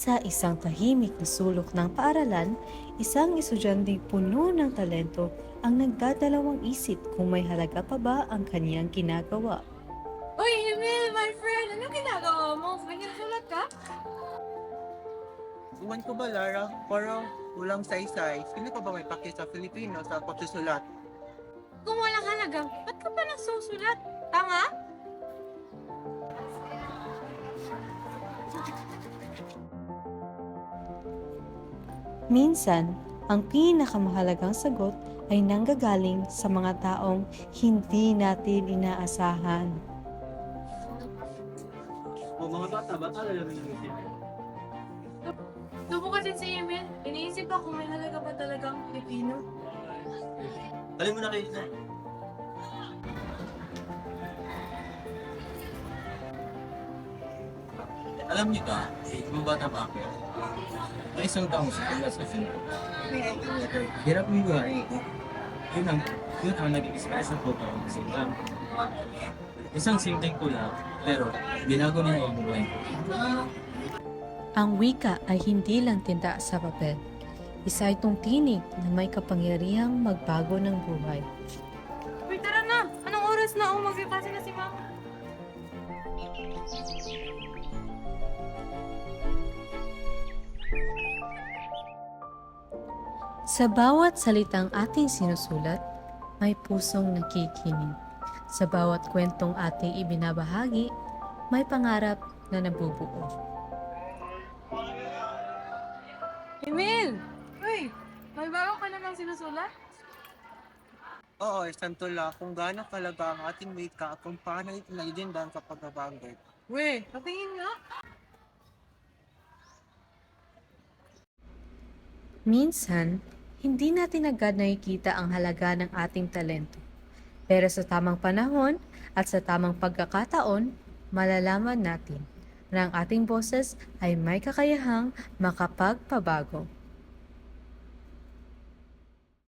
Sa isang tahimik na sulok ng paaralan, isang estudyanteng puno ng talento ang nagdadalawang isip kung may halaga pa ba ang kaniyang ginagawa. Uy, Emil, my friend! Anong ginagawa mo? May sinusulat ka? Iwan ko ba, Lara? Parang walang saysay. Sino pa ba may pake sa Filipino sa pagsusulat? Kung walang halaga, ba't ka pa nagsusulat? Tanga? Minsan, ang pinakamahalagang sagot ay nanggagaling sa mga taong hindi natin inaasahan. O mga bata, ba't alala rin yung isip? Tubo kasi si Emil. Iniisip ko kung may halaga ba talagang Pilipino. Alam mo na kayo na. Alam niyo ba, mga bata pa ako, may isang taong sa Philippines. Hirap yung buhay. Yun ang nag-express ng photo ng simple. Isang simpleng tula, pero binago niya ang buhay ko. Ang wika ay hindi lang tinda sa papel. Isa itong tinig na may kapangyarihang magbago ng buhay. Uy, tara na! Anong oras na? Magkipasi na si Mama. Sa bawat salitang ating sinusulat, may pusong nakikinig. Sa bawat kwentong ating ibinabahagi, may pangarap na nabubuo. Emil! Uy, may bago ka namang sinusulat? Oo, isang tula kung gaano kalaga ang ating wika at kung paano ito nagigindang sa pagbabago. Uy, patingin nga. Minsan, hindi natin agad nakikita ang halaga ng ating talento. Pero sa tamang panahon at sa tamang pagkakataon, malalaman natin na ang ating boses ay may kakayahang makapagpabago.